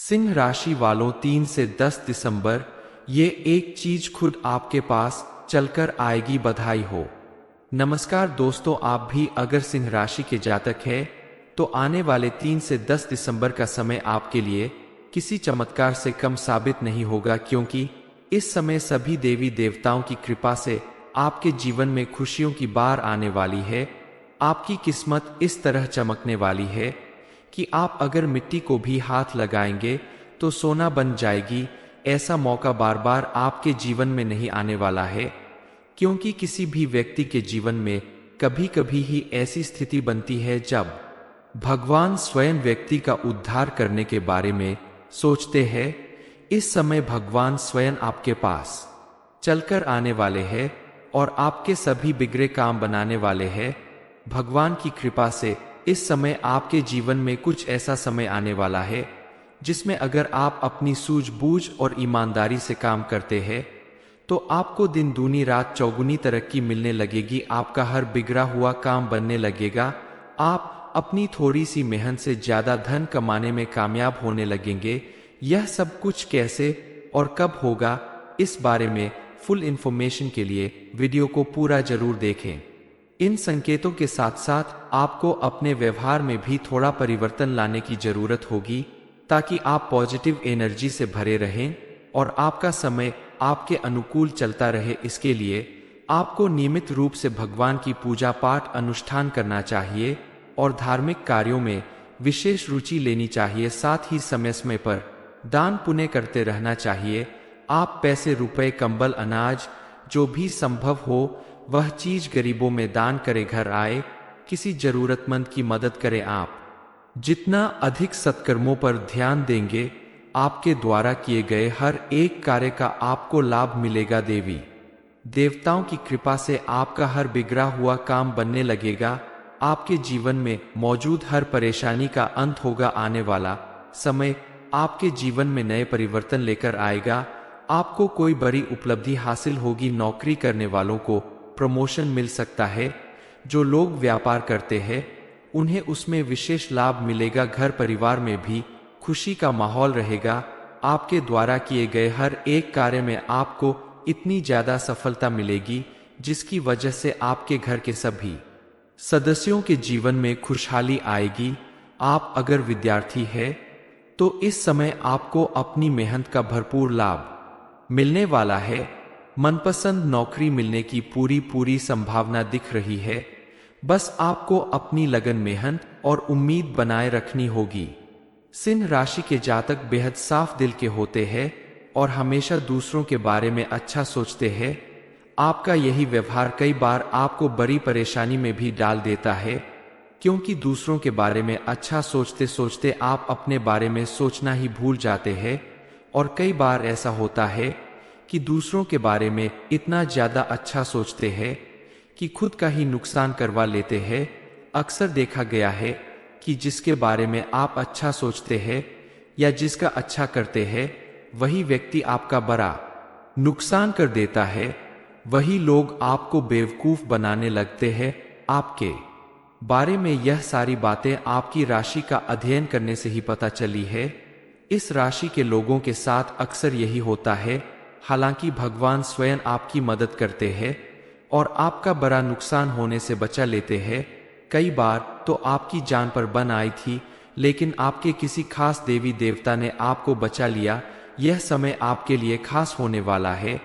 सिंह राशि वालों 3 से 10 दिसंबर ये एक चीज खुद आपके पास चलकर आएगी। बधाई हो। नमस्कार दोस्तों, आप भी अगर सिंह राशि के जातक हैं तो आने वाले 3 से 10 दिसंबर का समय आपके लिए किसी चमत्कार से कम साबित नहीं होगा, क्योंकि इस समय सभी देवी देवताओं की कृपा से आपके जीवन में खुशियों की बार आने वाली है। आपकी किस्मत इस तरह चमकने वाली है कि आप अगर मिट्टी को भी हाथ लगाएंगे तो सोना बन जाएगी। ऐसा मौका बार बार आपके जीवन में नहीं आने वाला है, क्योंकि किसी भी व्यक्ति के जीवन में कभी कभी ही ऐसी स्थिति बनती है जब भगवान स्वयं व्यक्ति का उद्धार करने के बारे में सोचते हैं। इस समय भगवान स्वयं आपके पास चलकर आने वाले हैं और आपके सभी बिगड़े काम बनाने वाले हैं। भगवान की कृपा से इस समय आपके जीवन में कुछ ऐसा समय आने वाला है जिसमें अगर आप अपनी सूझबूझ और ईमानदारी से काम करते हैं तो आपको दिन दूनी रात चौगुनी तरक्की मिलने लगेगी। आपका हर बिगड़ा हुआ काम बनने लगेगा। आप अपनी थोड़ी सी मेहनत से ज्यादा धन कमाने में कामयाब होने लगेंगे। यह सब कुछ कैसे और कब होगा, इस बारे में फुल इंफॉर्मेशन के लिए वीडियो को पूरा जरूर देखें। इन संकेतों के साथ साथ आपको अपने व्यवहार में भी थोड़ा परिवर्तन लाने की जरूरत होगी, ताकि आप पॉजिटिव एनर्जी से भरे रहें और आपका समय आपके अनुकूल चलता रहे। इसके लिए आपको नियमित रूप से भगवान की पूजा पाठ अनुष्ठान करना चाहिए और धार्मिक कार्यों में विशेष रुचि लेनी चाहिए। साथ ही समय समय पर दान पुण्य करते रहना चाहिए। आप पैसे, रुपए, कंबल, अनाज, जो भी संभव हो वह चीज गरीबों में दान करें। घर आए किसी जरूरतमंद की मदद करें। आप जितना अधिक सत्कर्मों पर ध्यान देंगे, आपके द्वारा किए गए हर एक कार्य का आपको लाभ मिलेगा। देवी देवताओं की कृपा से आपका हर बिगड़ा हुआ काम बनने लगेगा। आपके जीवन में मौजूद हर परेशानी का अंत होगा। आने वाला समय आपके जीवन में नए परिवर्तन लेकर आएगा। आपको कोई बड़ी उपलब्धि हासिल होगी। नौकरी करने वालों को प्रमोशन मिल सकता है। जो लोग व्यापार करते हैं उन्हें उसमें विशेष लाभ मिलेगा। घर परिवार में भी खुशी का माहौल रहेगा। आपके द्वारा किए गए हर एक कार्य में आपको इतनी ज्यादा सफलता मिलेगी जिसकी वजह से आपके घर के सभी सदस्यों के जीवन में खुशहाली आएगी। आप अगर विद्यार्थी हैं तो इस समय आपको अपनी मेहनत का भरपूर लाभ मिलने वाला है। मनपसंद नौकरी मिलने की पूरी संभावना दिख रही है। बस आपको अपनी लगन, मेहनत और उम्मीद बनाए रखनी होगी। सिंह राशि के जातक बेहद साफ दिल के होते हैं और हमेशा दूसरों के बारे में अच्छा सोचते हैं। आपका यही व्यवहार कई बार आपको बड़ी परेशानी में भी डाल देता है, क्योंकि दूसरों के बारे में अच्छा सोचते सोचते आप अपने बारे में सोचना ही भूल जाते हैं। और कई बार ऐसा होता है कि दूसरों के बारे में इतना ज्यादा अच्छा सोचते हैं कि खुद का ही नुकसान करवा लेते हैं। अक्सर देखा गया है कि जिसके बारे में आप अच्छा सोचते हैं या जिसका अच्छा करते हैं वही व्यक्ति आपका बड़ा नुकसान कर देता है। वही लोग आपको बेवकूफ बनाने लगते हैं। आपके बारे में यह सारी बातें आपकी राशि का अध्ययन करने से ही पता चली है। इस राशि के लोगों के साथ अक्सर यही होता है। हालांकि भगवान स्वयं आपकी मदद करते हैं और आपका बड़ा नुकसान होने से बचा लेते हैं। कई बार तो आपकी जान पर बन आई थी, लेकिन आपके किसी खास देवी देवता ने आपको बचा लिया। यह समय आपके लिए खास होने वाला है,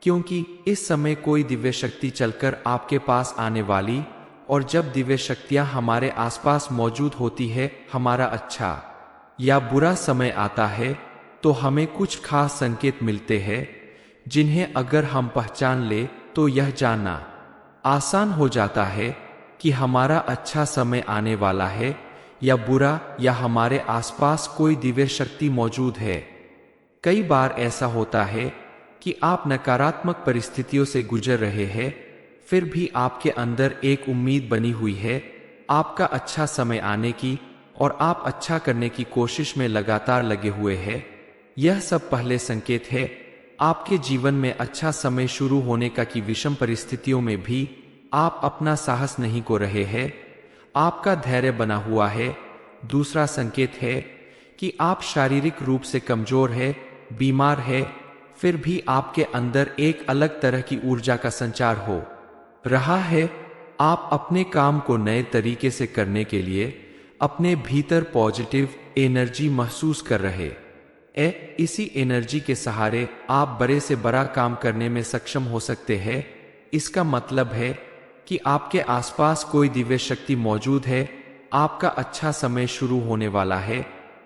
क्योंकि इस समय कोई दिव्य शक्ति चलकर आपके पास आने वाली। और जब दिव्य शक्तियां हमारे आसपास मौजूद होती है, हमारा अच्छा या बुरा समय आता है, तो हमें कुछ खास संकेत मिलते हैं जिन्हें अगर हम पहचान ले तो यह जानना आसान हो जाता है कि हमारा अच्छा समय आने वाला है या बुरा, या हमारे आसपास कोई दिव्य शक्ति मौजूद है। कई बार ऐसा होता है कि आप नकारात्मक परिस्थितियों से गुजर रहे हैं, फिर भी आपके अंदर एक उम्मीद बनी हुई है आपका अच्छा समय आने की, और आप अच्छा करने की कोशिश में लगातार लगे हुए हैं। यह सब पहले संकेत है आपके जीवन में अच्छा समय शुरू होने का, कि विषम परिस्थितियों में भी आप अपना साहस नहीं खो रहे हैं, आपका धैर्य बना हुआ है। दूसरा संकेत है कि आप शारीरिक रूप से कमजोर है, बीमार है, फिर भी आपके अंदर एक अलग तरह की ऊर्जा का संचार हो रहा है। आप अपने काम को नए तरीके से करने के लिए अपने भीतर पॉजिटिव एनर्जी महसूस कर रहे इसी एनर्जी के सहारे आप बड़े से बड़ा काम करने में सक्षम हो सकते हैं। इसका मतलब है कि आपके आसपास कोई दिव्य शक्ति मौजूद है। आपका अच्छा समय शुरू होने वाला है।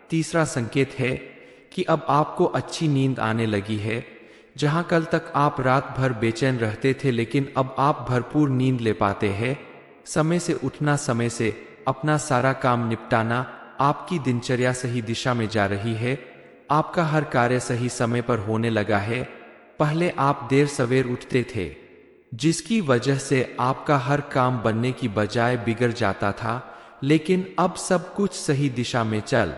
तीसरा संकेत है कि अब आपको अच्छी नींद आने लगी है। जहां कल तक आप रात भर बेचैन रहते थे, लेकिन अब आप भरपूर नींद ले पाते हैं। समय से उठना, समय से अपना सारा काम निपटाना, आपकी दिनचर्या सही दिशा में जा रही है। आपका हर कार्य सही समय पर होने लगा है। पहले आप देर सवेर उठते थे, जिसकी वजह से आपका हर काम बनने की बजाय बिगड़ जाता था, लेकिन अब सब कुछ सही दिशा में चल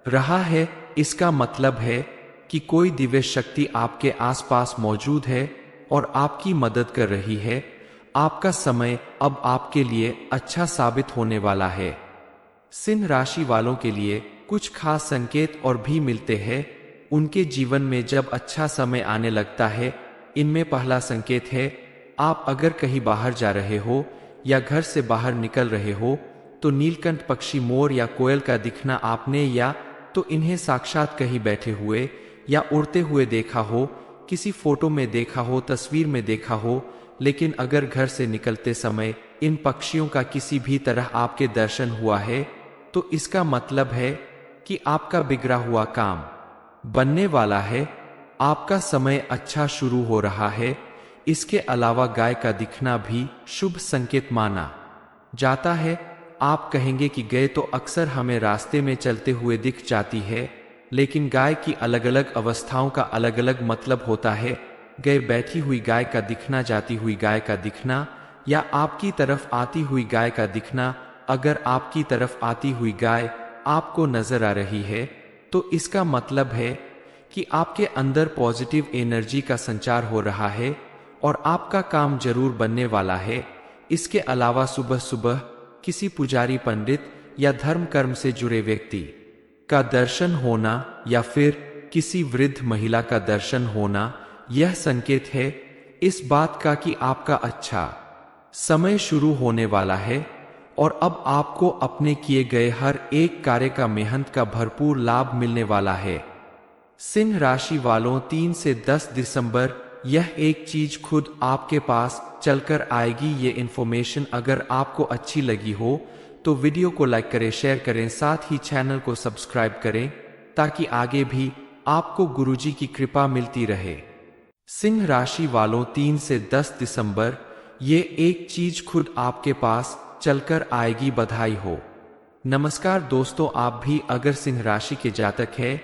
रहा है। इसका मतलब है कि कोई दिव्य शक्ति आपके आसपास मौजूद है और आपकी मदद कर रही है। आपका समय अब आपके लिए अच्छा साबित होने वाला है। सिंह राशि वालों के लिए कुछ खास संकेत और भी मिलते हैं उनके जीवन में जब अच्छा समय आने लगता है। इनमें पहला संकेत है, आप अगर कहीं बाहर जा रहे हो या घर से बाहर निकल रहे हो तो नीलकंठ पक्षी, मोर या कोयल का दिखना आपने या तो इन्हें साक्षात कहीं बैठे हुए या उड़ते हुए देखा हो, किसी फोटो में देखा हो, तस्वीर में देखा हो। लेकिन अगर घर से निकलते समय इन पक्षियों का किसी भी तरह आपके दर्शन हुआ है तो इसका मतलब है कि आपका बिगड़ा हुआ काम बनने वाला है। आपका समय अच्छा शुरू हो रहा है। इसके अलावा गाय का दिखना भी शुभ संकेत माना जाता है। आप कहेंगे कि गाय तो अक्सर हमें रास्ते में चलते हुए दिख जाती है, लेकिन गाय की अलग अलग अवस्थाओं का अलग अलग मतलब होता है। गाय बैठी हुई गाय का दिखना, जाती हुई गाय का दिखना या आपकी तरफ आती हुई गाय का दिखना। अगर आपकी तरफ आती हुई गाय आपको नजर आ रही है तो इसका मतलब है कि आपके अंदर पॉजिटिव एनर्जी का संचार हो रहा है और आपका काम जरूर बनने वाला है। इसके अलावा सुबह सुबह किसी पुजारी, पंडित या धर्म कर्म से जुड़े व्यक्ति का दर्शन होना या फिर किसी वृद्ध महिला का दर्शन होना, यह संकेत है इस बात का कि आपका अच्छा समय शुरू होने वाला है और अब आपको अपने किए गए हर एक कार्य का, मेहनत का भरपूर लाभ मिलने वाला है। सिंह राशि वालों, 3 से 10 दिसंबर यह एक चीज खुद आपके पास चलकर आएगी। ये इन्फॉर्मेशन अगर आपको अच्छी लगी हो तो वीडियो को लाइक करें, शेयर करें, साथ ही चैनल को सब्सक्राइब करें ताकि आगे भी आपको गुरुजी की कृपा मिलती रहे। सिंह राशि वालों, 3 से 10 दिसंबर ये एक चीज खुद आपके पास चलकर आएगी। बधाई हो। नमस्कार दोस्तों, आप भी अगर सिंह राशि के जातक है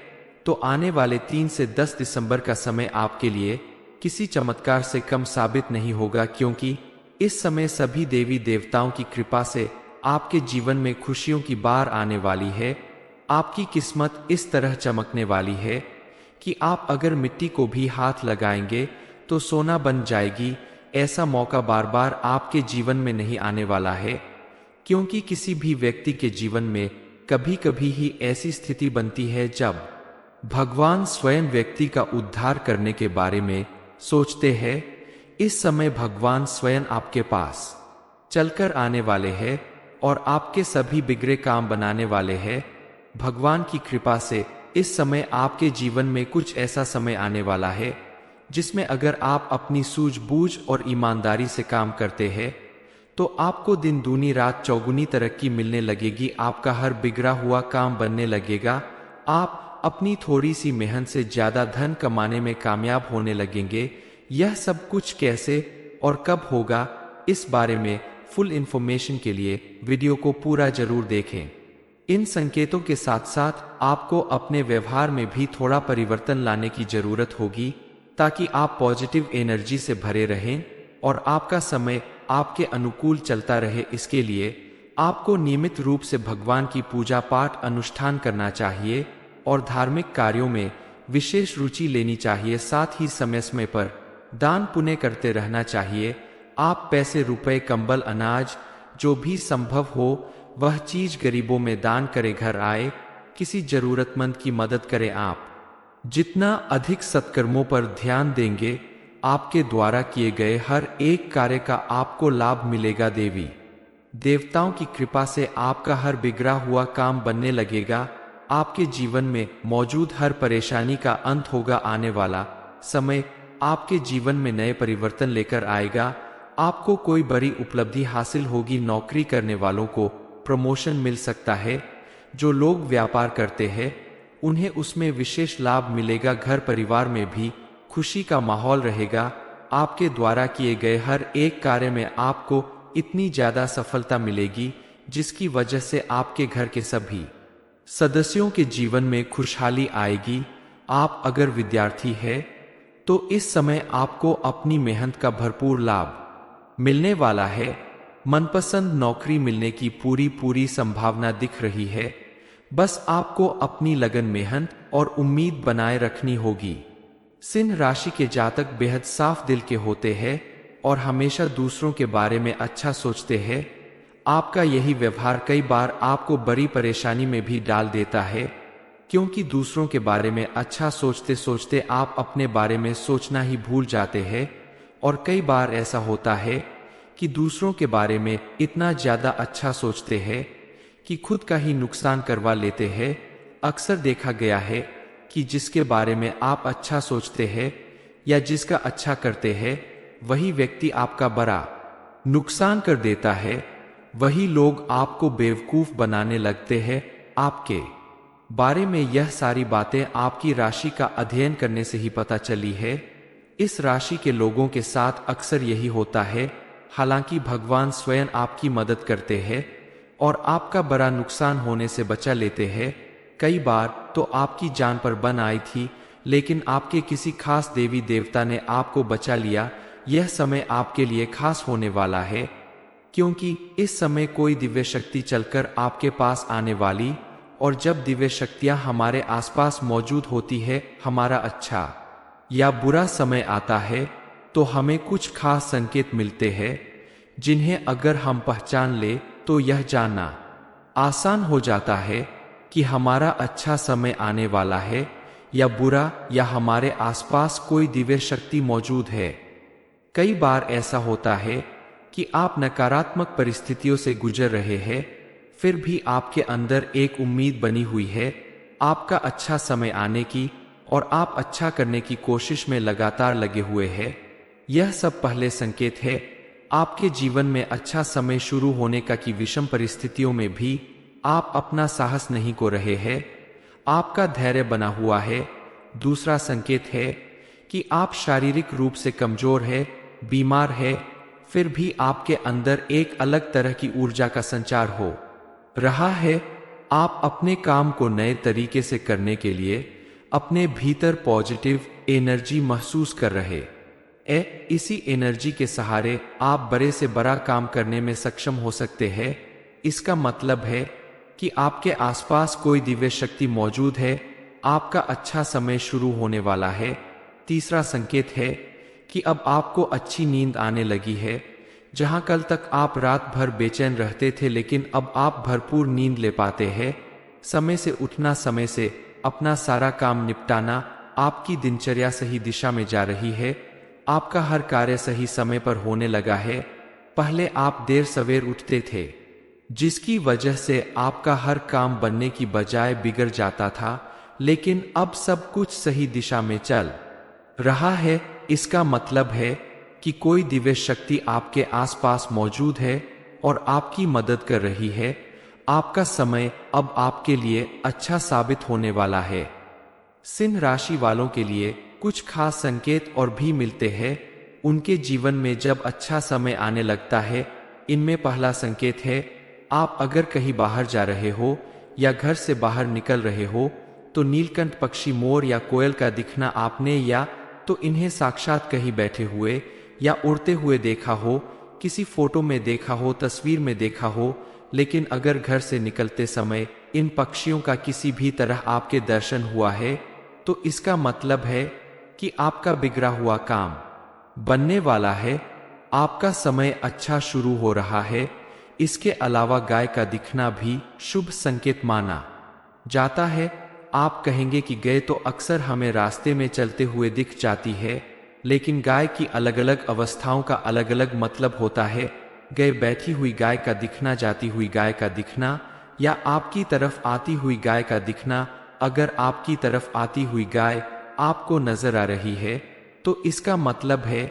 तो आने वाले 3 से 10 दिसंबर का समय आपके लिए किसी चमत्कार से कम साबित नहीं होगा, क्योंकि इस समय सभी देवी देवताओं की कृपा से आपके जीवन में खुशियों की बार आने वाली है। आपकी किस्मत इस तरह चमकने वाली है कि आप अगर मिट्टी को भी हाथ लगाएंगे तो सोना बन जाएगी। ऐसा मौका बार बार आपके जीवन में नहीं आने वाला है, क्योंकि किसी भी व्यक्ति के जीवन में कभी कभी ही ऐसी स्थिति बनती है जब भगवान स्वयं व्यक्ति का उद्धार करने के बारे में सोचते हैं। इस समय भगवान स्वयं आपके पास चलकर आने वाले हैं और आपके सभी बिगड़े काम बनाने वाले हैं। भगवान की कृपा से इस समय आपके जीवन में कुछ ऐसा समय आने वाला है जिसमें अगर आप अपनी सूझबूझ और ईमानदारी से काम करते हैं तो आपको दिन दूनी रात चौगुनी तरक्की मिलने लगेगी। आपका हर बिगड़ा हुआ काम बनने लगेगा। आप अपनी थोड़ी सी मेहनत से ज्यादा धन कमाने में कामयाब होने लगेंगे। यह सब कुछ कैसे और कब होगा, इस बारे में फुल इंफॉर्मेशन के लिए वीडियो को पूरा जरूर देखें। इन संकेतों के साथ साथ आपको अपने व्यवहार में भी थोड़ा परिवर्तन लाने की जरूरत होगी ताकि आप पॉजिटिव एनर्जी से भरे रहें और आपका समय आपके अनुकूल चलता रहे। इसके लिए आपको नियमित रूप से भगवान की पूजा पाठ अनुष्ठान करना चाहिए और धार्मिक कार्यों में विशेष रुचि लेनी चाहिए। साथ ही समय समय पर दान पुण्य करते रहना चाहिए। आप पैसे, रुपए, कंबल, अनाज जो भी संभव हो वह चीज गरीबों में दान करें। घर आए किसी जरूरतमंद की मदद करें। आप जितना अधिक सत्कर्मों पर ध्यान देंगे, आपके द्वारा किए गए हर एक कार्य का आपको लाभ मिलेगा। देवी देवताओं की कृपा से आपका हर बिगड़ा हुआ काम बनने लगेगा। आपके जीवन में मौजूद हर परेशानी का अंत होगा। आने वाला समय आपके जीवन में नए परिवर्तन लेकर आएगा। आपको कोई बड़ी उपलब्धि हासिल होगी। नौकरी करने वालों को प्रमोशन मिल सकता है। जो लोग व्यापार करते हैं उन्हें उसमें विशेष लाभ मिलेगा। घर परिवार में भी खुशी का माहौल रहेगा। आपके द्वारा किए गए हर एक कार्य में आपको इतनी ज्यादा सफलता मिलेगी जिसकी वजह से आपके घर के सभी सदस्यों के जीवन में खुशहाली आएगी। आप अगर विद्यार्थी हैं तो इस समय आपको अपनी मेहनत का भरपूर लाभ मिलने वाला है। मनपसंद नौकरी मिलने की पूरी संभावना दिख रही है। बस आपको अपनी लगन, मेहनत और उम्मीद बनाए रखनी होगी। सिंह राशि के जातक बेहद साफ दिल के होते हैं और हमेशा दूसरों के बारे में अच्छा सोचते हैं। आपका यही व्यवहार कई बार आपको बड़ी परेशानी में भी डाल देता है, क्योंकि दूसरों के बारे में अच्छा सोचते सोचते आप अपने बारे में सोचना ही भूल जाते हैं। और कई बार ऐसा होता है कि दूसरों के बारे में इतना ज्यादा अच्छा सोचते हैं कि खुद का ही नुकसान करवा लेते हैं। अक्सर देखा गया है कि जिसके बारे में आप अच्छा सोचते हैं या जिसका अच्छा करते हैं, वही व्यक्ति आपका बड़ा नुकसान कर देता है। वही लोग आपको बेवकूफ बनाने लगते हैं। आपके बारे में यह सारी बातें आपकी राशि का अध्ययन करने से ही पता चली है। इस राशि के लोगों के साथ अक्सर यही होता है। हालांकि भगवान स्वयं आपकी मदद करते हैं और आपका बड़ा नुकसान होने से बचा लेते हैं। कई बार तो आपकी जान पर बन आई थी, लेकिन आपके किसी खास देवी देवता ने आपको बचा लिया। यह समय आपके लिए खास होने वाला है, क्योंकि इस समय कोई दिव्य शक्ति चलकर आपके पास आने वाली। और जब दिव्य शक्तियां हमारे आसपास मौजूद होती है, हमारा अच्छा या बुरा समय आता है, तो हमें कुछ खास संकेत मिलते हैं जिन्हें अगर हम पहचान ले तो यह जानना आसान हो जाता है कि हमारा अच्छा समय आने वाला है या बुरा, या हमारे आसपास कोई दिव्य शक्ति मौजूद है। कई बार ऐसा होता है कि आप नकारात्मक परिस्थितियों से गुजर रहे हैं, फिर भी आपके अंदर एक उम्मीद बनी हुई है आपका अच्छा समय आने की, और आप अच्छा करने की कोशिश में लगातार लगे हुए हैं। यह सब पहले संकेत है आपके जीवन में अच्छा समय शुरू होने का, कि विषम परिस्थितियों में भी आप अपना साहस नहीं खो रहे हैं, आपका धैर्य बना हुआ है। दूसरा संकेत है कि आप शारीरिक रूप से कमजोर है, बीमार है, फिर भी आपके अंदर एक अलग तरह की ऊर्जा का संचार हो रहा है। आप अपने काम को नए तरीके से करने के लिए अपने भीतर पॉजिटिव एनर्जी महसूस कर रहे हैं। इसी एनर्जी के सहारे आप बड़े से बड़ा काम करने में सक्षम हो सकते हैं। इसका मतलब है कि आपके आसपास कोई दिव्य शक्ति मौजूद है। आपका अच्छा समय शुरू होने वाला है। तीसरा संकेत है कि अब आपको अच्छी नींद आने लगी है। जहां कल तक आप रात भर बेचैन रहते थे, लेकिन अब आप भरपूर नींद ले पाते हैं। समय से उठना, समय से अपना सारा काम निपटाना, आपकी दिनचर्या सही दिशा में जा रही है। आपका हर कार्य सही समय पर होने लगा है। पहले आप देर सवेर उठते थे, जिसकी वजह से आपका हर काम बनने की बजाय बिगड़ जाता था, लेकिन अब सब कुछ सही दिशा में चल रहा है। इसका मतलब है कि कोई दिव्य शक्ति आपके आसपास मौजूद है और आपकी मदद कर रही है। आपका समय अब आपके लिए अच्छा साबित होने वाला है। सिंह राशि वालों के लिए कुछ खास संकेत और भी मिलते हैं उनके जीवन में जब अच्छा समय आने लगता है। इनमें पहला संकेत है, आप अगर कहीं बाहर जा रहे हो या घर से बाहर निकल रहे हो तो नीलकंठ पक्षी, मोर या कोयल का दिखना आपने या तो इन्हें साक्षात कहीं बैठे हुए या उड़ते हुए देखा हो, किसी फोटो में देखा हो, तस्वीर में देखा हो। लेकिन अगर घर से निकलते समय इन पक्षियों का किसी भी तरह आपके दर्शन हुआ है, तो इसका मतलब है कि आपका बिगड़ा हुआ काम बनने वाला है। आपका समय अच्छा शुरू हो रहा है। इसके अलावा गाय का दिखना भी शुभ संकेत माना जाता है। आप कहेंगे कि गाय तो अक्सर हमें रास्ते में चलते हुए दिख जाती है, लेकिन गाय की अलग अलग अवस्थाओं का अलग अलग मतलब होता है। गाय बैठी हुई गाय का दिखना, जाती हुई गाय का दिखना, या आपकी तरफ आती हुई गाय का दिखना। अगर आपकी तरफ आती हुई गाय आपको नजर आ रही है तो इसका मतलब है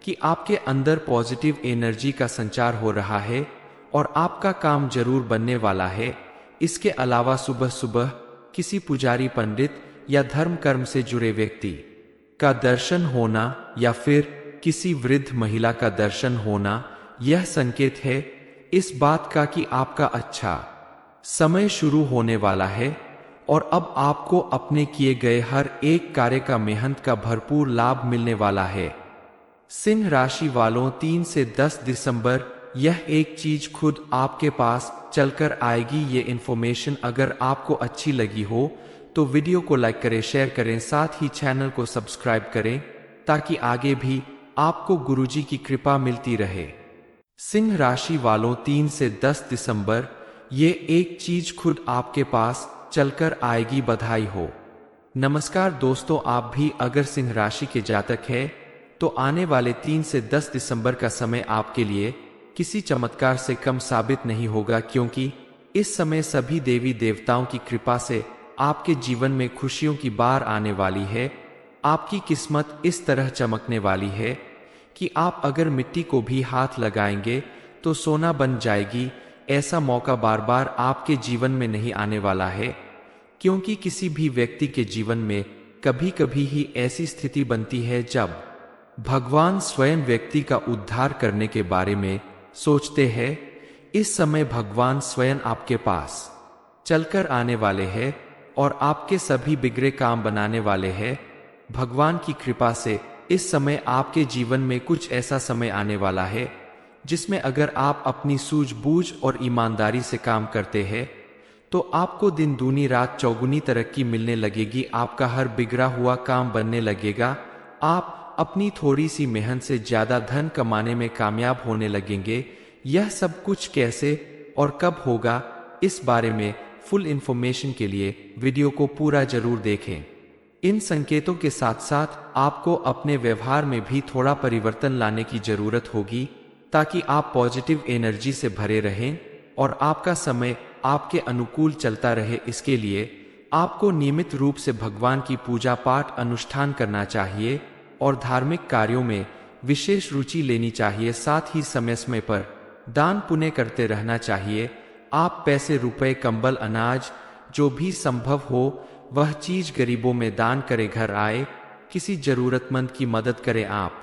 कि आपके अंदर पॉजिटिव एनर्जी का संचार हो रहा है और आपका काम जरूर बनने वाला है। इसके अलावा सुबह सुबह किसी पुजारी, पंडित या धर्म कर्म से जुड़े व्यक्ति का दर्शन होना या फिर किसी वृद्ध महिला का दर्शन होना, यह संकेत है इस बात का कि आपका अच्छा समय शुरू होने वाला है और अब आपको अपने किए गए हर एक कार्य का, मेहनत का भरपूर लाभ मिलने वाला है। सिंह राशि वालों, 3 से 10 दिसंबर यह एक चीज खुद आपके पास चलकर आएगी। ये इन्फॉर्मेशन अगर आपको अच्छी लगी हो तो वीडियो को लाइक करें, शेयर करें, साथ ही चैनल को सब्सक्राइब करें ताकि आगे भी आपको गुरुजी की कृपा मिलती रहे। सिंह राशि वालों, 3 से 10 दिसंबर ये एक चीज खुद आपके पास चलकर आएगी। बधाई हो। नमस्कार दोस्तों, आप भी अगर सिंह राशि के जातक हैं तो आने वाले 3 से 10 दिसंबर का समय आपके लिए किसी चमत्कार से कम साबित नहीं होगा, क्योंकि इस समय सभी देवी देवताओं की कृपा से आपके जीवन में खुशियों की बार आने वाली है। आपकी किस्मत इस तरह चमकने वाली है कि आप अगर मिट्टी को भी हाथ लगाएंगे तो सोना बन जाएगी। ऐसा मौका बार बार आपके जीवन में नहीं आने वाला है, क्योंकि किसी भी व्यक्ति के जीवन में कभी कभी ही ऐसी स्थिति बनती है जब भगवान स्वयं व्यक्ति का उद्धार करने के बारे में सोचते हैं। इस समय भगवान स्वयं आपके पास चलकर आने वाले हैं और आपके सभी बिगड़े काम बनाने वाले हैं। भगवान की कृपा से इस समय आपके जीवन में कुछ ऐसा समय आने वाला है जिसमें अगर आप अपनी सूझबूझ और ईमानदारी से काम करते हैं तो आपको दिन दूनी रात चौगुनी तरक्की मिलने लगेगी। आपका हर बिगड़ा हुआ काम बनने लगेगा। आप अपनी थोड़ी सी मेहनत से ज्यादा धन कमाने में कामयाब होने लगेंगे। यह सब कुछ कैसे और कब होगा, इस बारे में फुल इंफॉर्मेशन के लिए वीडियो को पूरा जरूर देखें। इन संकेतों के साथ साथ आपको अपने व्यवहार में भी थोड़ा परिवर्तन लाने की जरूरत होगी ताकि आप पॉजिटिव एनर्जी से भरे रहें और आपका समय आपके अनुकूल चलता रहे। इसके लिए आपको नियमित रूप से भगवान की पूजा पाठ अनुष्ठान करना चाहिए और धार्मिक कार्यों में विशेष रुचि लेनी चाहिए। साथ ही समय समय पर दान पुण्य करते रहना चाहिए। आप पैसे, रुपए, कंबल, अनाज, जो भी संभव हो वह चीज गरीबों में दान करें। घर आए किसी जरूरतमंद की मदद करें। आप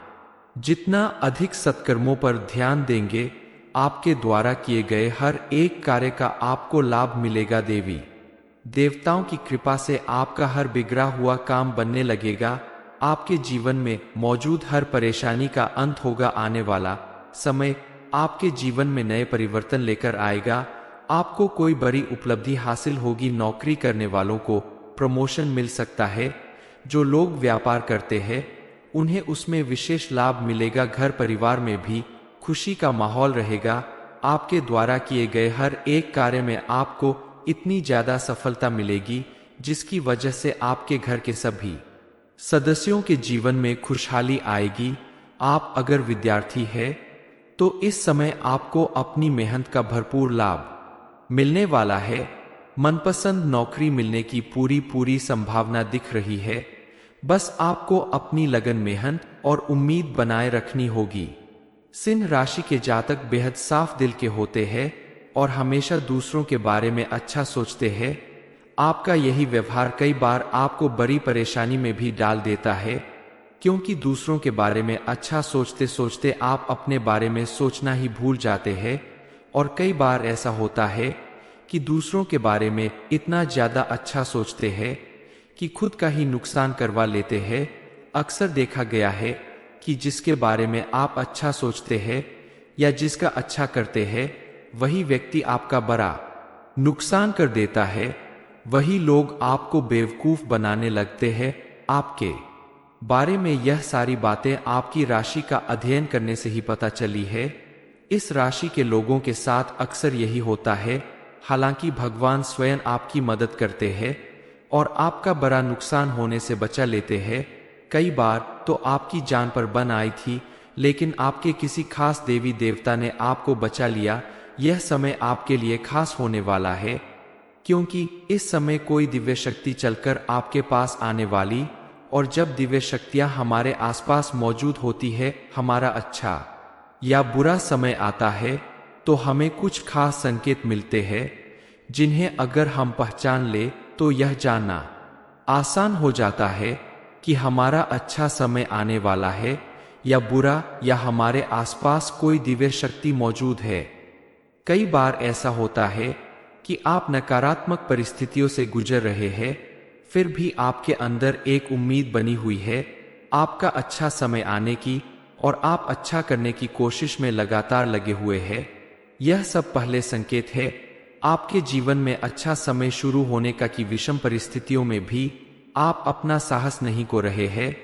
जितना अधिक सत्कर्मों पर ध्यान देंगे, आपके द्वारा किए गए हर एक कार्य का आपको लाभ मिलेगा। देवी देवताओं की कृपा से आपका हर बिगड़ा हुआ काम बनने लगेगा। आपके जीवन में मौजूद हर परेशानी का अंत होगा। आने वाला समय आपके जीवन में नए परिवर्तन लेकर आएगा। आपको कोई बड़ी उपलब्धि हासिल होगी। नौकरी करने वालों को प्रमोशन मिल सकता है। जो लोग व्यापार करते हैं उन्हें उसमें विशेष लाभ मिलेगा। घर परिवार में भी खुशी का माहौल रहेगा। आपके द्वारा किए गए हर एक कार्य में आपको इतनी ज्यादा सफलता मिलेगी जिसकी वजह से आपके घर के सभी सदस्यों के जीवन में खुशहाली आएगी। आप अगर विद्यार्थी हैं तो इस समय आपको अपनी मेहनत का भरपूर लाभ मिलने वाला है। मनपसंद नौकरी मिलने की पूरी संभावना दिख रही है। बस आपको अपनी लगन, मेहनत और उम्मीद बनाए रखनी होगी। सिंह राशि के जातक बेहद साफ दिल के होते हैं और हमेशा दूसरों के बारे में अच्छा सोचते हैं। आपका यही व्यवहार कई बार आपको बड़ी परेशानी में भी डाल देता है, क्योंकि दूसरों के बारे में अच्छा सोचते सोचते आप अपने बारे में सोचना ही भूल जाते हैं। और कई बार ऐसा होता है कि दूसरों के बारे में इतना ज्यादा अच्छा सोचते हैं कि खुद का ही नुकसान करवा लेते हैं। अक्सर देखा गया है कि जिसके बारे में आप अच्छा सोचते हैं या जिसका अच्छा करते हैं वही व्यक्ति आपका बड़ा नुकसान कर देता है। वही लोग आपको बेवकूफ बनाने लगते हैं। आपके बारे में यह सारी बातें आपकी राशि का अध्ययन करने से ही पता चली है। इस राशि के लोगों के साथ अक्सर यही होता है। हालांकि भगवान स्वयं आपकी मदद करते हैं और आपका बड़ा नुकसान होने से बचा लेते हैं। कई बार तो आपकी जान पर बन आई थी, लेकिन आपके किसी खास देवी देवता ने आपको बचा लिया। यह समय आपके लिए खास होने वाला है, क्योंकि इस समय कोई दिव्य शक्ति चलकर आपके पास आने वाली, और जब दिव्य शक्तियां हमारे आसपास मौजूद होती है, हमारा अच्छा या बुरा समय आता है, तो हमें कुछ खास संकेत मिलते हैं जिन्हें अगर हम पहचान ले तो यह जानना आसान हो जाता है कि हमारा अच्छा समय आने वाला है या बुरा, या हमारे आसपास कोई दिव्य शक्ति मौजूद है। कई बार ऐसा होता है कि आप नकारात्मक परिस्थितियों से गुजर रहे हैं, फिर भी आपके अंदर एक उम्मीद बनी हुई है आपका अच्छा समय आने की, और आप अच्छा करने की कोशिश में लगातार लगे हुए हैं। यह सब पहले संकेत है आपके जीवन में अच्छा समय शुरू होने का, कि विषम परिस्थितियों में भी आप अपना साहस नहीं खो रहे हैं,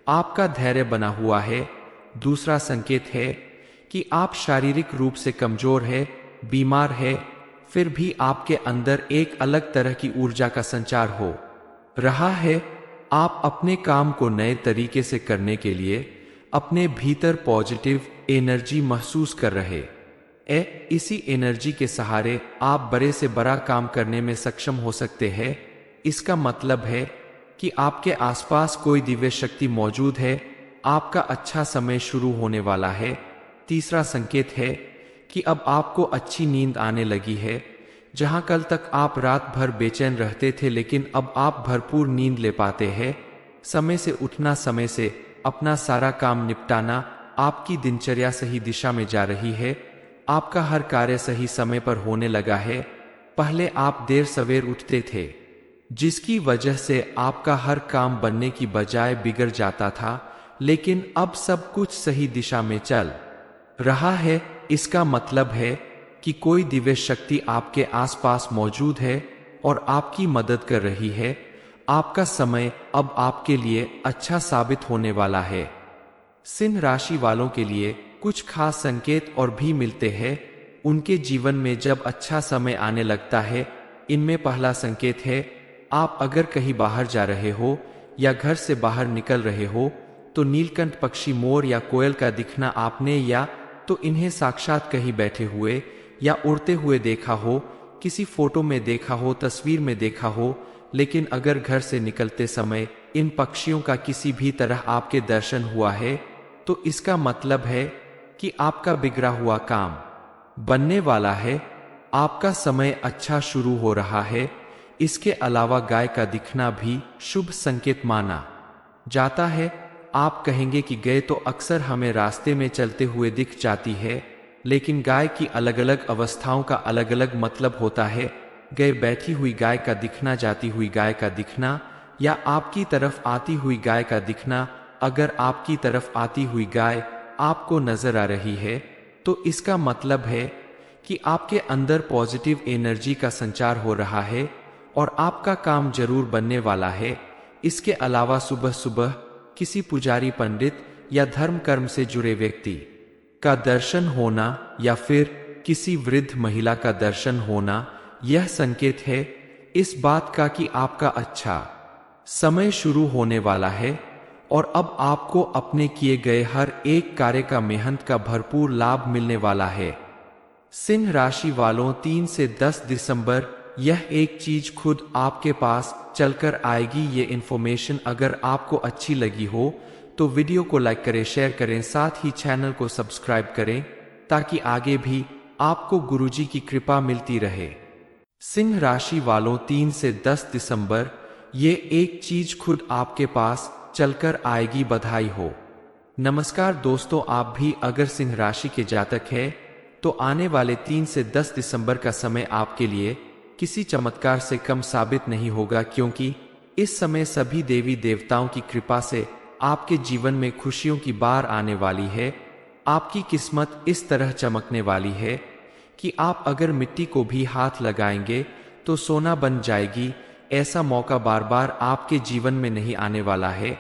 आपका धैर्य बना हुआ है। दूसरा संकेत है कि आप शारीरिक रूप से कमजोर है, बीमार है, फिर भी आपके अंदर एक अलग तरह की ऊर्जा का संचार हो रहा है। आप अपने काम को नए तरीके से करने के लिए अपने भीतर पॉजिटिव एनर्जी महसूस कर रहे इसी एनर्जी के सहारे आप बड़े से बड़ा काम करने में सक्षम हो सकते हैं। इसका मतलब है कि आपके आसपास कोई दिव्य शक्ति मौजूद है, आपका अच्छा समय शुरू होने वाला है। तीसरा संकेत है कि अब आपको अच्छी नींद आने लगी है। जहां कल तक आप रात भर बेचैन रहते थे, लेकिन अब आप भरपूर नींद ले पाते हैं। समय से उठना, समय से अपना सारा काम निपटाना, आपकी दिनचर्या सही दिशा में जा रही है। आपका हर कार्य सही समय पर होने लगा है। पहले आप देर सवेर उठते थे, जिसकी वजह से आपका हर काम बनने की बजाय बिगड़ जाता था, लेकिन अब सब कुछ सही दिशा में चल रहा है। इसका मतलब है कि कोई दिव्य शक्ति आपके आसपास मौजूद है और आपकी मदद कर रही है। आपका समय अब आपके लिए अच्छा साबित होने वाला है। सिंह राशि वालों के लिए कुछ खास संकेत और भी मिलते हैं उनके जीवन में जब अच्छा समय आने लगता है। इनमें पहला संकेत है, आप अगर कहीं बाहर जा रहे हो या घर से बाहर निकल रहे हो, तो नीलकंठ पक्षी, मोर या कोयल का दिखना आपने या तो इन्हें साक्षात कहीं बैठे हुए या उड़ते हुए देखा हो, किसी फोटो में देखा हो, तस्वीर में देखा हो। लेकिन अगर घर से निकलते समय इन पक्षियों का किसी भी तरह आपके दर्शन हुआ है, तो इसका मतलब है कि आपका बिगड़ा हुआ काम बनने वाला है, आपका समय अच्छा शुरू हो रहा है। इसके अलावा गाय का दिखना भी शुभ संकेत माना जाता है। आप कहेंगे कि गाय तो अक्सर हमें रास्ते में चलते हुए दिख जाती है, लेकिन गाय की अलग अलग अवस्थाओं का अलग अलग मतलब होता है। गाय बैठी हुई गाय का दिखना, जाती हुई गाय का दिखना, या आपकी तरफ आती हुई गाय का दिखना। अगर आपकी तरफ आती हुई गाय आपको नजर आ रही है, तो इसका मतलब है कि आपके अंदर पॉजिटिव एनर्जी का संचार हो रहा है और आपका काम जरूर बनने वाला है। इसके अलावा सुबह सुबह किसी पुजारी, पंडित या धर्म कर्म से जुड़े व्यक्ति का दर्शन होना या फिर किसी वृद्ध महिला का दर्शन होना, यह संकेत है इस बात का कि आपका अच्छा समय शुरू होने वाला है और अब आपको अपने किए गए हर एक कार्य का, मेहनत का भरपूर लाभ मिलने वाला है। सिंह राशि वालों, 3 से 10 दिसंबर यह एक चीज खुद आपके पास चलकर आएगी। ये इन्फॉर्मेशन अगर आपको अच्छी लगी हो तो वीडियो को लाइक करें, शेयर करें, साथ ही चैनल को सब्सक्राइब करें ताकि आगे भी आपको गुरुजी की कृपा मिलती रहे। सिंह राशि वालों, 3 से 10 दिसंबर ये एक चीज खुद आपके पास चलकर आएगी। बधाई हो। नमस्कार दोस्तों, आप भी अगर सिंह राशि के जातक हैं तो आने वाले 3 से 10 दिसंबर का समय आपके लिए किसी चमत्कार से कम साबित नहीं होगा, क्योंकि इस समय सभी देवी देवताओं की कृपा से आपके जीवन में खुशियों की बार आने वाली है। आपकी किस्मत इस तरह चमकने वाली है कि आप अगर मिट्टी को भी हाथ लगाएंगे तो सोना बन जाएगी। ऐसा मौका बार बार आपके जीवन में नहीं आने वाला है,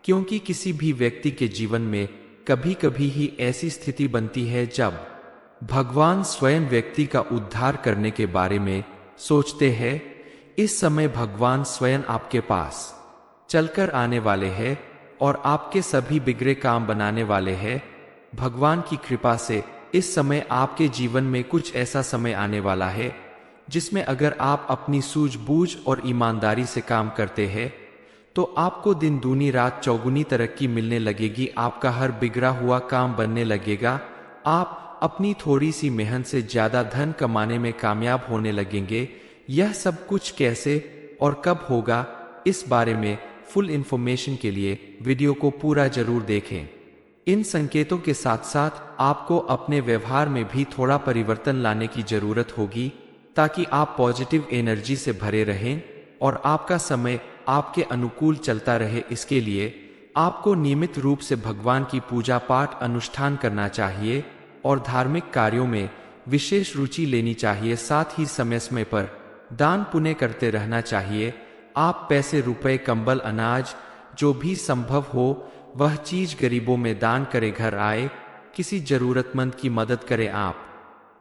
क्योंकि किसी भी व्यक्ति के जीवन में कभी कभी ही ऐसी स्थिति बनती है जब भगवान स्वयं व्यक्ति का उद्धार करने के बारे में सोचते हैं। इस समय भगवान स्वयं आपके पास चलकर आने वाले हैं और आपके सभी बिगड़े काम बनाने वाले हैं। भगवान की कृपा से इस समय आपके जीवन में कुछ ऐसा समय आने वाला है जिसमें अगर आप अपनी सूझबूझ और ईमानदारी से काम करते हैं तो आपको दिन दूनी रात चौगुनी तरक्की मिलने लगेगी। आपका हर बिगड़ा हुआ काम बनने लगेगा। आप अपनी थोड़ी सी मेहनत से ज्यादा धन कमाने में कामयाब होने लगेंगे। यह सब कुछ कैसे और कब होगा, इस बारे में फुल इंफॉर्मेशन के लिए वीडियो को पूरा जरूर देखें। इन संकेतों के साथ साथ आपको अपने व्यवहार में भी थोड़ा परिवर्तन लाने की जरूरत होगी ताकि आप पॉजिटिव एनर्जी से भरे रहें और आपका समय आपके अनुकूल चलता रहे। इसके लिए आपको नियमित रूप से भगवान की पूजा पाठ अनुष्ठान करना चाहिए और धार्मिक कार्यों में विशेष रुचि लेनी चाहिए। साथ ही समय समय पर दान पुण्य करते रहना चाहिए। आप पैसे, रुपए, कंबल, अनाज जो भी संभव हो वह चीज गरीबों में दान करें। घर आए किसी जरूरतमंद की मदद करें। आप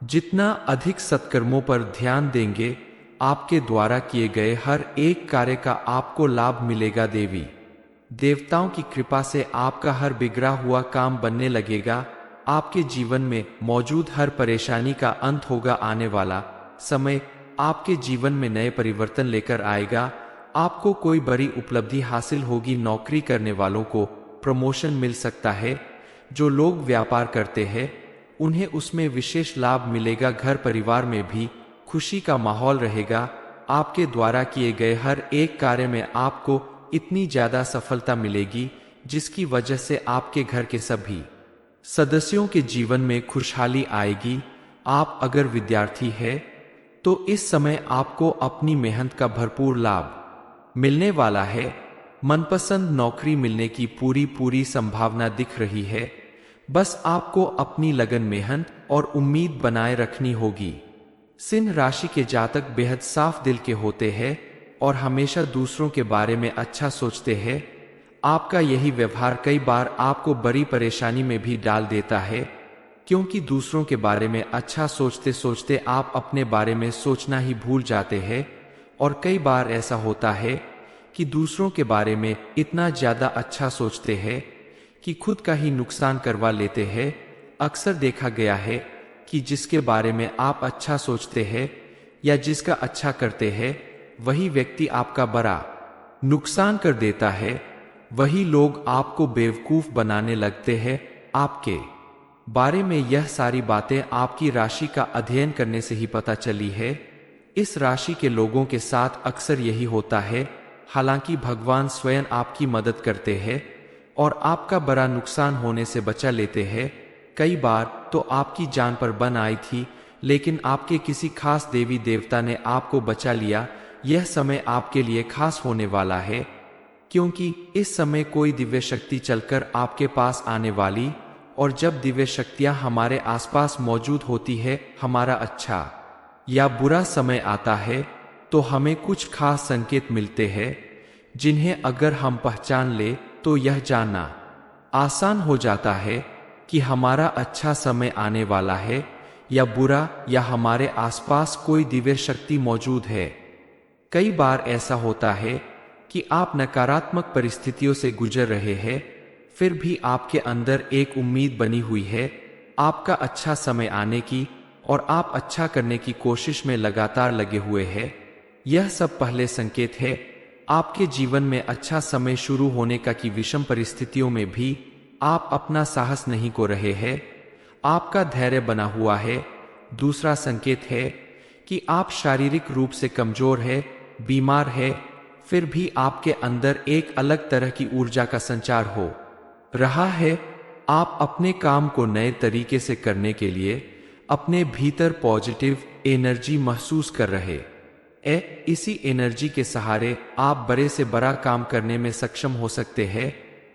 जितना अधिक सत्कर्मों पर ध्यान देंगे आपके द्वारा किए गए हर एक कार्य का आपको लाभ मिलेगा। देवी देवताओं की कृपा से आपका हर बिगड़ा हुआ काम बनने लगेगा। आपके जीवन में मौजूद हर परेशानी का अंत होगा। आने वाला समय आपके जीवन में नए परिवर्तन लेकर आएगा। आपको कोई बड़ी उपलब्धि हासिल होगी। नौकरी करने वालों को प्रमोशन मिल सकता है। जो लोग व्यापार करते हैं उन्हें उसमें विशेष लाभ मिलेगा। घर परिवार में भी खुशी का माहौल रहेगा। आपके द्वारा किए गए हर एक कार्य में आपको इतनी ज्यादा सफलता मिलेगी जिसकी वजह से आपके घर के सभी सदस्यों के जीवन में खुशहाली आएगी। आप अगर विद्यार्थी हैं तो इस समय आपको अपनी मेहनत का भरपूर लाभ मिलने वाला है। मनपसंद नौकरी मिलने की पूरी संभावना दिख रही है। बस आपको अपनी लगन, मेहनत और उम्मीद बनाए रखनी होगी। सिंह राशि के जातक बेहद साफ दिल के होते हैं और हमेशा दूसरों के बारे में अच्छा सोचते हैं। आपका यही व्यवहार कई बार आपको बड़ी परेशानी में भी डाल देता है, क्योंकि दूसरों के बारे में अच्छा सोचते सोचते आप अपने बारे में सोचना ही भूल जाते हैं। और कई बार ऐसा होता है कि दूसरों के बारे में इतना ज्यादा अच्छा सोचते हैं कि खुद का ही नुकसान करवा लेते हैं। अक्सर देखा गया है कि जिसके बारे में आप अच्छा सोचते हैं या जिसका अच्छा करते हैं वही व्यक्ति आपका बड़ा नुकसान कर देता है। वही लोग आपको बेवकूफ बनाने लगते हैं। आपके बारे में यह सारी बातें आपकी राशि का अध्ययन करने से ही पता चली है। इस राशि के लोगों के साथ अक्सर यही होता है। हालांकि भगवान स्वयं आपकी मदद करते हैं और आपका बड़ा नुकसान होने से बचा लेते हैं। कई बार तो आपकी जान पर बन आई थी, लेकिन आपके किसी खास देवी देवता ने आपको बचा लिया। यह समय आपके लिए खास होने वाला है, क्योंकि इस समय कोई दिव्य शक्ति चलकर आपके पास आने वाली। और जब दिव्य शक्तियां हमारे आसपास मौजूद होती है, हमारा अच्छा या बुरा समय आता है, तो हमें कुछ खास संकेत मिलते हैं जिन्हें अगर हम पहचान ले तो यह जानना आसान हो जाता है कि हमारा अच्छा समय आने वाला है या बुरा, या हमारे आसपास कोई दिव्य शक्ति मौजूद है। कई बार ऐसा होता है कि आप नकारात्मक परिस्थितियों से गुजर रहे हैं, फिर भी आपके अंदर एक उम्मीद बनी हुई है आपका अच्छा समय आने की, और आप अच्छा करने की कोशिश में लगातार लगे हुए हैं। यह सब पहले संकेत है आपके जीवन में अच्छा समय शुरू होने का, कि विषम परिस्थितियों में भी आप अपना साहस नहीं खो रहे हैं, आपका धैर्य बना हुआ है। दूसरा संकेत है कि आप शारीरिक रूप से कमजोर है, बीमार है, फिर भी आपके अंदर एक अलग तरह की ऊर्जा का संचार हो रहा है। आप अपने काम को नए तरीके से करने के लिए अपने भीतर पॉजिटिव एनर्जी महसूस कर रहे इसी एनर्जी के सहारे आप बड़े से बड़ा काम करने में सक्षम हो सकते हैं।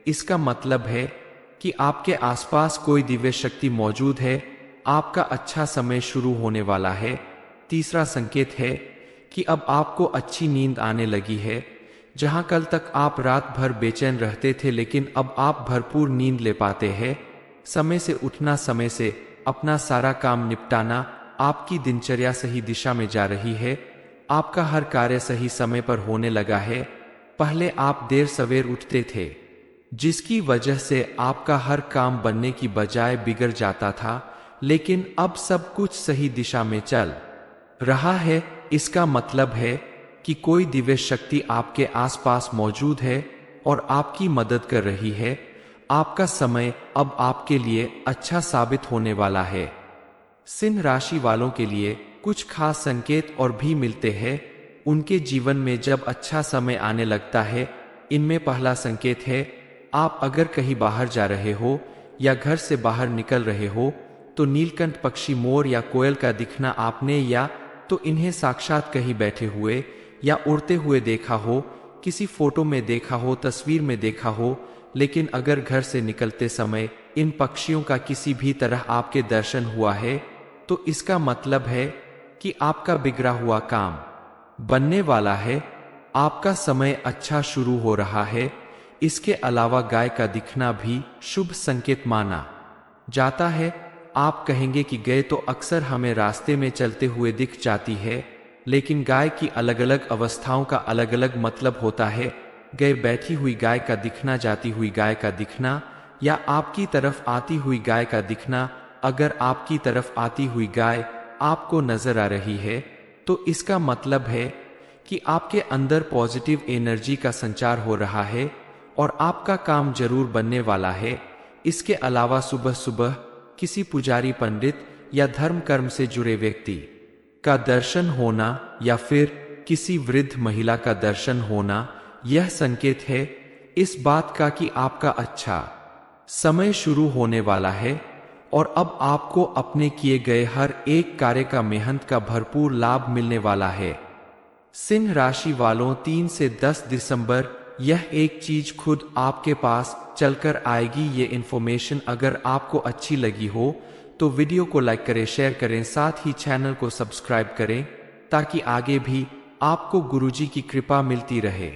इसका मतलब है कि आपके आसपास कोई दिव्य शक्ति मौजूद है। आपका अच्छा समय शुरू होने वाला है। तीसरा संकेत है कि अब आपको अच्छी नींद आने लगी है। जहां कल तक आप रात भर बेचैन रहते थे, लेकिन अब आप भरपूर नींद ले पाते हैं। समय से उठना, समय से अपना सारा काम निपटाना, आपकी दिनचर्या सही दिशा में जा रही है, आपका हर कार्य सही समय पर होने लगा है। पहले आप देर सवेर उठते थे, जिसकी वजह से आपका हर काम बनने की बजाय बिगड़ जाता था, लेकिन अब सब कुछ सही दिशा में चल रहा है। इसका मतलब है कि कोई दिव्य शक्ति आपके आसपास मौजूद है और आपकी मदद कर रही है। आपका समय अब आपके लिए अच्छा साबित होने वाला है। सिंह राशि वालों के लिए कुछ खास संकेत और भी मिलते हैं उनके जीवन में जब अच्छा समय आने लगता है। इनमें पहला संकेत है, आप अगर कहीं बाहर जा रहे हो या घर से बाहर निकल रहे हो तो नीलकंठ पक्षी, मोर या कोयल का दिखना आपने या तो इन्हें साक्षात कहीं बैठे हुए या उड़ते हुए देखा हो, किसी फोटो में देखा हो, तस्वीर में देखा हो। लेकिन अगर घर से निकलते समय इन पक्षियों का किसी भी तरह आपके दर्शन हुआ है तो इसका मतलब है कि आपका बिगड़ा हुआ काम बनने वाला है, आपका समय अच्छा शुरू हो रहा है। इसके अलावा गाय का दिखना भी शुभ संकेत माना जाता है। आप कहेंगे कि गाय तो अक्सर हमें रास्ते में चलते हुए दिख जाती है, लेकिन गाय की अलग अलग अवस्थाओं का अलग अलग मतलब होता है। गाय बैठी हुई गाय का दिखना, जाती हुई गाय का दिखना या आपकी तरफ आती हुई गाय का दिखना। अगर आपकी तरफ आती हुई गाय आपको नजर आ रही है तो इसका मतलब है कि आपके अंदर पॉजिटिव एनर्जी का संचार हो रहा है और आपका काम जरूर बनने वाला है। इसके अलावा सुबह सुबह किसी पुजारी, पंडित या धर्म कर्म से जुड़े व्यक्ति का दर्शन होना या फिर किसी वृद्ध महिला का दर्शन होना, यह संकेत है इस बात का कि आपका अच्छा समय शुरू होने वाला है और अब आपको अपने किए गए हर एक कार्य का मेहनत का भरपूर लाभ मिलने वाला है। सिंह राशि वालों, 3 से 10 दिसंबर यह एक चीज खुद आपके पास चलकर आएगी। ये इन्फॉर्मेशन अगर आपको अच्छी लगी हो तो वीडियो को लाइक करें, शेयर करें, साथ ही चैनल को सब्सक्राइब करें ताकि आगे भी आपको गुरुजी की कृपा मिलती रहे।